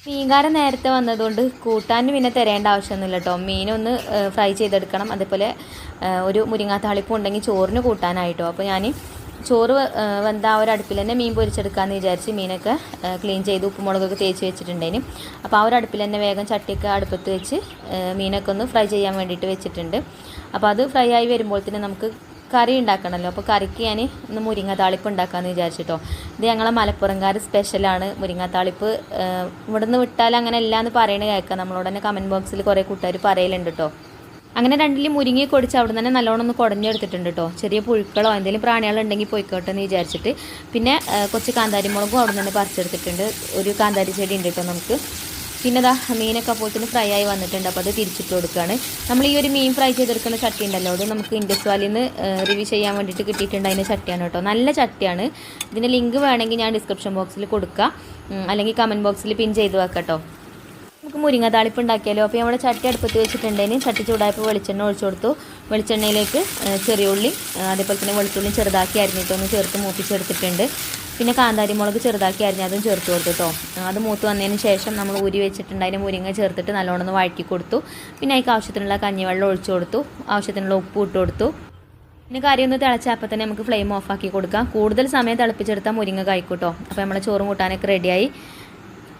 മീൻകാരൻ നേരത്തെ വന്നതുകൊണ്ട് കൂട്ടാൻ പിന്നെ തരേണ്ട ആവശ്യമൊന്നുമില്ല കേട്ടോ. മീനൊന്ന് ഫ്രൈ ചെയ്തെടുക്കണം. അതേപോലെ ഒരു മുരിങ്ങാത്താളിപ്പും ഉണ്ടെങ്കിൽ ചോറിന് കൂട്ടാനായിട്ടോ. അപ്പോൾ ഞാൻ ചോറ് വെന്ത ആ ഒരു അടുപ്പിൽ തന്നെ മീൻ പൊരിച്ചെടുക്കാമെന്ന് വിചാരിച്ച് മീനൊക്കെ ക്ലീൻ ചെയ്ത് ഉപ്പുമുളകൊക്കെ തേച്ച് വെച്ചിട്ടുണ്ടേനും. അപ്പോൾ ആ ഒരു അടുപ്പിൽ തന്നെ വേഗം ചട്ടിയൊക്കെ അടുപ്പത്ത് വെച്ച് മീനൊക്കെ ഒന്ന് ഫ്രൈ ചെയ്യാൻ വേണ്ടിയിട്ട് വെച്ചിട്ടുണ്ട്. അപ്പോൾ അത് ഫ്രൈ ആയി വരുമ്പോൾ തന്നെ നമുക്ക് കറി ഉണ്ടാക്കണമല്ലോ. അപ്പോൾ കറിക്ക് ഞാൻ ഇന്ന് മുരിങ്ങ താളിപ്പ് ഉണ്ടാക്കാമെന്ന് വിചാരിച്ചിട്ടോ. ഇത് ഞങ്ങളെ മലപ്പുറംകാർ സ്പെഷ്യലാണ് മുരിങ്ങ താളിപ്പ്. ഇവിടുന്ന് വിട്ടാൽ അങ്ങനെ ഇല്ല എന്ന് പറയണത് കേൾക്കാം. നമ്മളോട് തന്നെ കമൻറ്റ് ബോക്സിൽ കുറേ കൂട്ടുകാർ പറയലുണ്ട് കേട്ടോ. അങ്ങനെ രണ്ടിലും മുരിങ്ങി കൊടിച്ച് അവിടെ തന്നെ നല്ലോണം ഒന്ന് കുടഞ്ഞെടുത്തിട്ടുണ്ട് കേട്ടോ. ചെറിയ പുഴുക്കളോ എന്തെങ്കിലും പ്രാണികളുണ്ടെങ്കിൽ പോയിക്കോട്ടെ എന്ന് വിചാരിച്ചിട്ട്. പിന്നെ കുറച്ച് കാന്താരി മുളകും അവിടെ നിന്ന് പറിച്ചെടുത്തിട്ടുണ്ട്. ഒരു കാന്താരി ചെടി ഉണ്ട് കേട്ടോ നമുക്ക്. പിന്നെ ഇതാ മീനൊക്കെ അപ്പോഴത്തേന് ഫ്രൈ ആയി വന്നിട്ടുണ്ട്. അപ്പോൾ അത് തിരിച്ചിട്ട് കൊടുക്കുകയാണ്. നമ്മൾ ഈ ഒരു മീൻ ഫ്രൈ ചെയ്തെടുക്കുന്ന ചട്ടി ഉണ്ടല്ലോ, അത് നമുക്ക് ഇൻഡസ് വാലിയിൽ നിന്ന് റിവ്യൂ ചെയ്യാൻ വേണ്ടിയിട്ട് കിട്ടിയിട്ടുണ്ട്. അതിൻ്റെ ചട്ടിയാണ് കേട്ടോ, നല്ല ചട്ടിയാണ്. ഇതിൻ്റെ ലിങ്ക് വേണമെങ്കിൽ ഞാൻ ഡിസ്ക്രിപ്ഷൻ ബോക്സിൽ കൊടുക്കാം, അല്ലെങ്കിൽ കമൻറ്റ് ബോക്സിൽ പിൻ ചെയ്ത് വെക്കാം കേട്ടോ. നമുക്ക് മുരിങ്ങ താളിപ്പ് ഉണ്ടാക്കിയാലോ. അപ്പോൾ നമ്മുടെ ചട്ടി അടുപ്പത്ത് വെച്ചിട്ടുണ്ടെങ്കിൽ ചട്ടി ചൂടായപ്പോൾ വെളിച്ചെണ്ണ ഒഴിച്ചു കൊടുത്തു. വെളിച്ചെണ്ണയിലേക്ക് ചെറിയ ഉള്ളി അതേപോലെ തന്നെ വെളുത്തുള്ളി ചെറുതാക്കി അരിഞ്ഞിട്ടൊന്ന് ചേർത്ത് മൂപ്പിച്ചെടുത്തിട്ടുണ്ട്. പിന്നെ കാന്താരി മുളക് ചെറുതാക്കി അരിഞ്ഞതും ചേർത്ത് കൊടുത്തു കേട്ടോ. അത് മൂത്ത് വന്നതിന് ശേഷം നമ്മൾ ഊരി വെച്ചിട്ടുണ്ട് അതിന് മുരിങ്ങ ചേർത്തിട്ട് നല്ലോണം ഒന്ന് വഴറ്റി കൊടുത്തു. പിന്നെ അതിക്ക് ആവശ്യത്തിനുള്ള കഞ്ഞിവെള്ളം ഒഴിച്ചു കൊടുത്തു, ആവശ്യത്തിനുള്ള ഉപ്പ് ഇട്ട് കൊടുത്തു. പിന്നെ കറി ഒന്ന് തിളച്ചപ്പോൾ തന്നെ നമുക്ക് ഫ്ലെയിം ഓഫാക്കി കൊടുക്കാം. കൂടുതൽ സമയം തിളപ്പിച്ചെടുത്താൽ മുരിങ്ങ കഴിക്കൂട്ടോ. അപ്പോൾ നമ്മുടെ ചോറും കൂട്ടാനൊക്കെ റെഡിയായി.